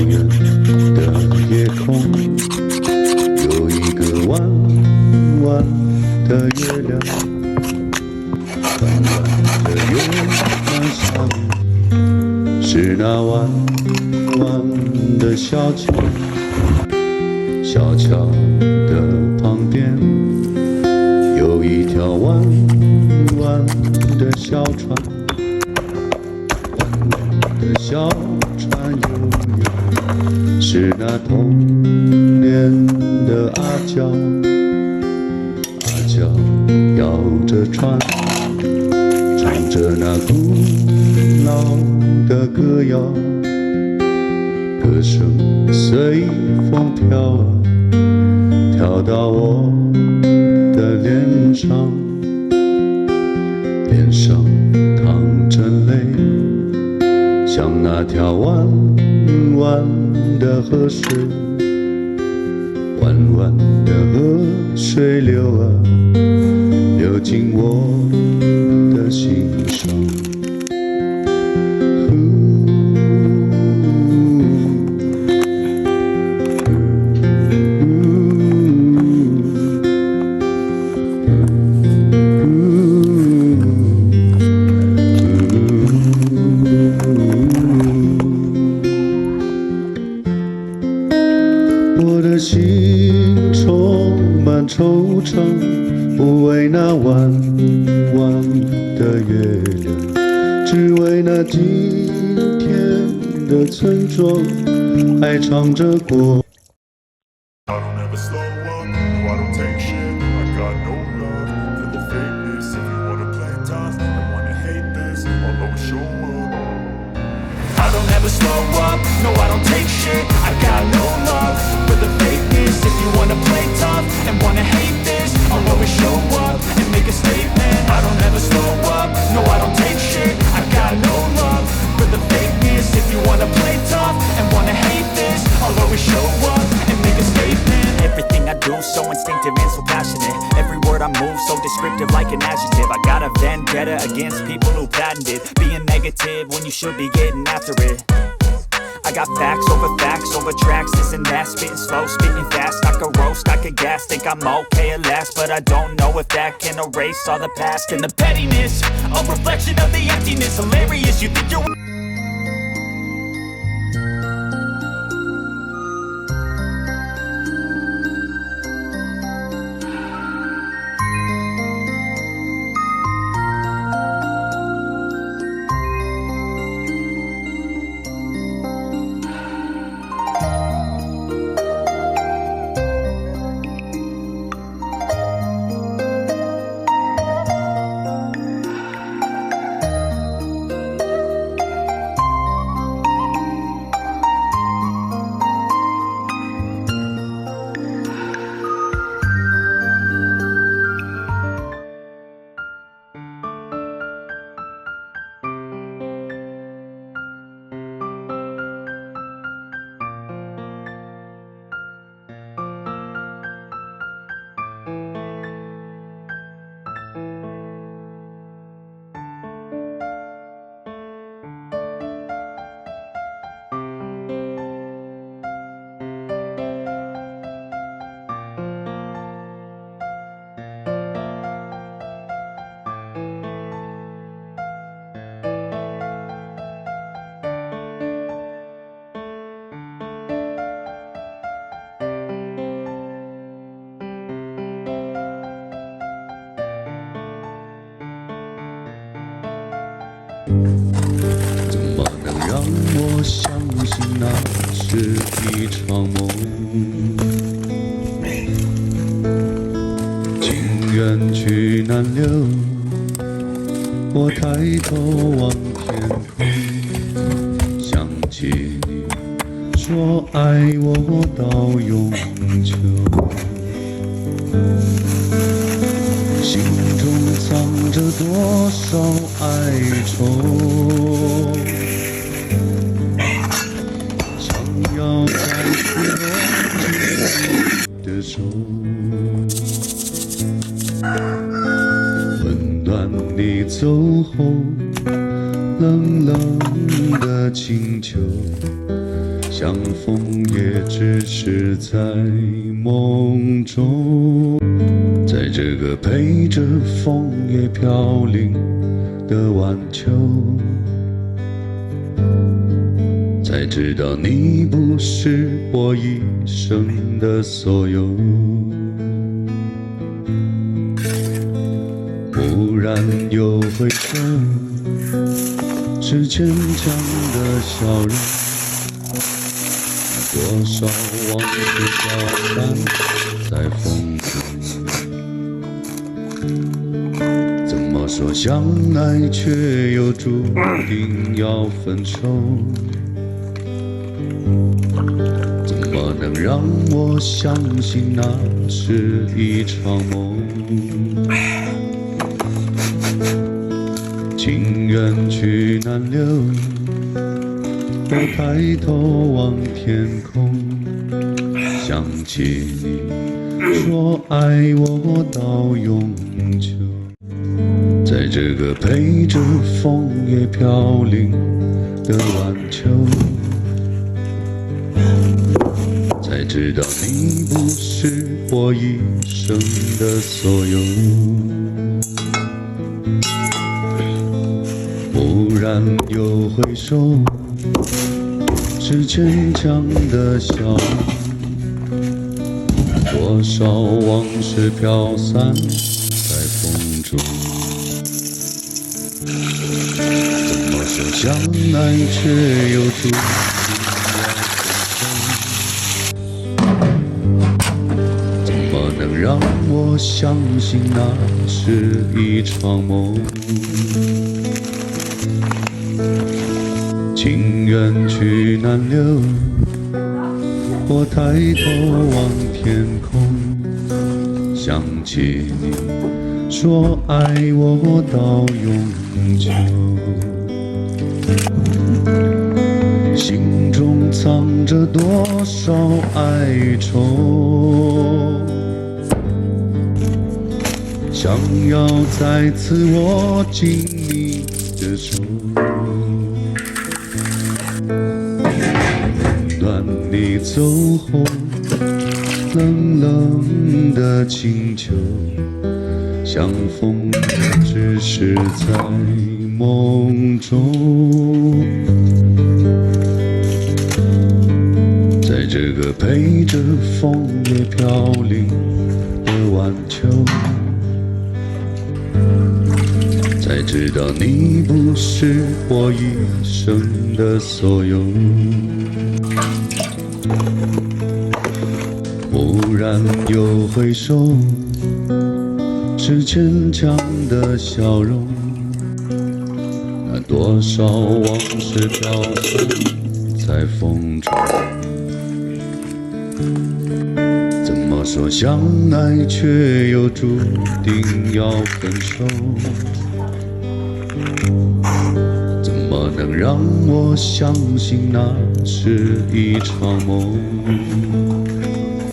远的夜空，有一个弯弯的月亮，弯弯的月亮上是那弯弯的小桥，小桥的旁边有一条弯弯的小船，弯弯的小船游游，是那童年的阿娇，阿娇摇着船，唱着那古老的歌谣，歌声随风飘啊，飘到我的脸上，脸上淌着泪，像那条弯弯的河水，弯弯的河水流啊，流进我的心上。我的心充满惆怅，不为那弯弯的月亮，只为那今天的村庄，还唱着过。I don't ever slow up, no I don't take shit. I got no love for the fakeness. If you wanna play tough and wanna hate this, I'll always show up. I don't ever slow up, no I don't take shit. I got no love for the fakeness. If you wanna play tough and wanna hate this, I'll always show up and make a statement. I don't ever slow up, no I don't take shit. I got no love for the fakeness. If you wanna play tough and wanna hate this, I'll always show up and make a statement. Everything I do so instinctive and so passionate. Every word I move so descriptive like an adjective. I got a vendetta against people who patented being negative when you should be getting after it. I got facts over tracks, this and that. Spitting slow, spitting fast. I could roast, I could gas. Think I'm okay at last, but I don't know if that can erase all the past. And the pettiness, a reflection of the emptiness. Hilarious, you think you're怎么能让我相信那是一场梦？情缘去难留，我抬头望天空，想起你说爱我到永久，心中藏着多少哀愁，想要再次握紧你的手，温暖你走后冷冷的请求，相逢也只是在梦中，在这个陪着枫叶飘零的晚秋，才知道你不是我一生的所有。忽然又回首，是坚强的笑容，多少往事飘散在风中。怎么说相爱却又注定要分手？怎么能让我相信那是一场梦？情缘去难留，我抬头望天空，想起你说爱我到永久。在这个陪着枫叶飘零的晚秋，才知道你不是我一生的所有。忽然又回首，是坚强的笑容，多少往事飘散在风中。怎么说相爱却又注定要分手？怎么能让我相信那是一场梦？情缘去难留，我抬头望天空，想起你说爱我到永久。心中藏着多少哀愁，想要再次握紧你的手，暖你走后冷冷的清秋，相逢只是在梦中。在这个陪着枫叶飘零的晚秋，才知道你不是我一生的所有。忽然又回首，是坚强的笑容，那多少往事飘散在风中。怎么说相爱却又注定要分手？怎么能让我相信那是一场梦？